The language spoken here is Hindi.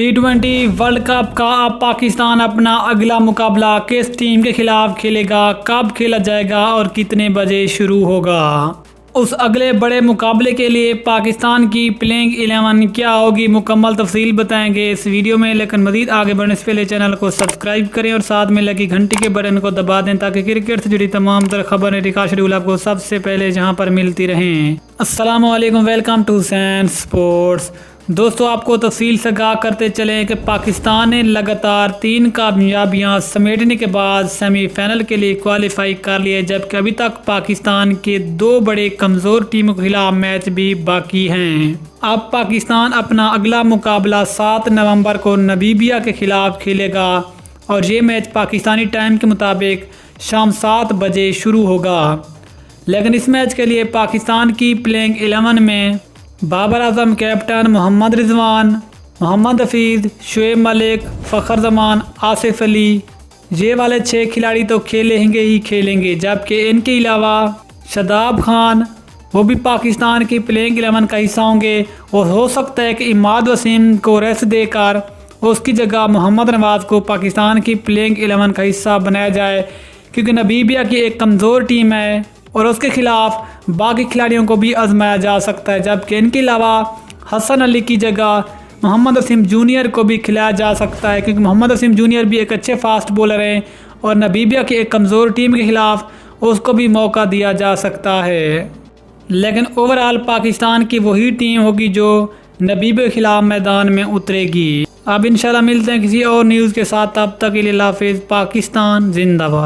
T20 वर्ल्ड कप का अब पाकिस्तान अपना अगला मुकाबला किस टीम के खिलाफ खेलेगा, कब खेला जाएगा और कितने बजे शुरू होगा। उस अगले बड़े मुकाबले के लिए पाकिस्तान की प्लेइंग 11 क्या होगी, मुकम्मल तफसील बताएंगे इस वीडियो में। लेकिन मज़ीद आगे बढ़ने से पहले चैनल को सब्सक्राइब करें और साथ में लगी घंटी के बटन को दबा दें ताकि क्रिकेट से जुड़ी तमाम तरह खबरें रिका शेड्यूल आपको सबसे पहले जहां पर मिलती रहें। अस्सलाम वालेकुम, वेलकम टू सैन स्पोर्ट्स। दोस्तों, आपको तफसील से आगाह करते चलें कि पाकिस्तान ने लगातार 3 कामयाबियां समेटने के बाद सेमीफाइनल के लिए क्वालिफाई कर लिया, जबकि अभी तक पाकिस्तान के 2 बड़े कमज़ोर टीमों के खिलाफ मैच भी बाकी हैं। अब पाकिस्तान अपना अगला मुकाबला 7 नवंबर को नमीबिया के खिलाफ खेलेगा और ये मैच पाकिस्तानी टाइम के मुताबिक शाम 7 बजे शुरू होगा। लेकिन इस मैच के लिए पाकिस्तान की प्लेइंग 11 में बाबर आजम कैप्टन, मोहम्मद रिजवान, मोहम्मद हफीज़, शुएब मलिक, फ़खर जमान, आसिफ अली, ये वाले 6 खिलाड़ी तो खेलेंगे ही खेलेंगे, जबकि इनके अलावा शादाब खान वो भी पाकिस्तान की प्लेइंग 11 का हिस्सा होंगे। और हो सकता है कि इमाद वसीम को रेस्ट देकर उसकी जगह मोहम्मद नवाज़ को पाकिस्तान की प्लेइंग 11 का हिस्सा बनाया जाए, क्योंकि नमीबिया की एक कमज़ोर टीम है और उसके खिलाफ बाकी खिलाड़ियों को भी आजमाया जा सकता है। जबकि इनके अलावा हसन अली की जगह मोहम्मद वसीम जूनियर को भी खिलाया जा सकता है, क्योंकि मोहम्मद वसीम जूनियर भी एक अच्छे फास्ट बॉलर हैं और नमीबिया की एक कमज़ोर टीम के खिलाफ उसको भी मौका दिया जा सकता है। लेकिन ओवरऑल पाकिस्तान की वही टीम होगी जो नमीबिया के खिलाफ मैदान में उतरेगी। अब इंशाल्लाह मिलते हैं किसी और न्यूज़ के साथ, तब तक के लिए अल्लाह हाफिज़। पाकिस्तान जिंदाबाद।